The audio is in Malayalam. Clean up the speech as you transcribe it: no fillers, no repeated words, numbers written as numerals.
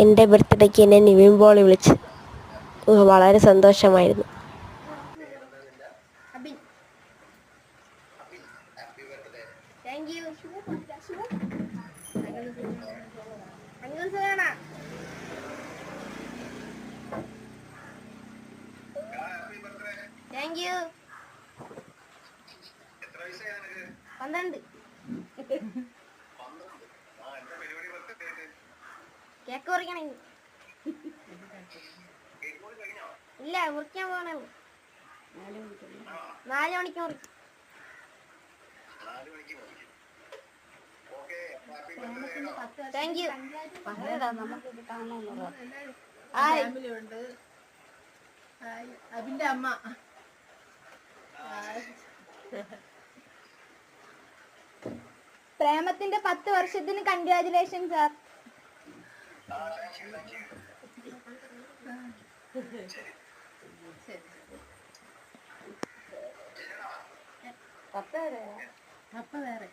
എൻ്റെ ബർത്ത്ഡേക്ക് എന്നെ നിവിൻ പോളി വിളിച്ച്. വളരെ സന്തോഷമായിരുന്നു. കേക്ക് മുറിക്കണേ ഇല്ല, മുറിക്കാൻ പോണേ 4 മണിക്ക് മുറിക്കും. Thank you. അബിന്റെ അമ്മ പ്രേമത്തിന്റെ 10 വർഷത്തിന് കൺഗ്രാജുലേഷൻ സാർ. പപ്പ വേറെ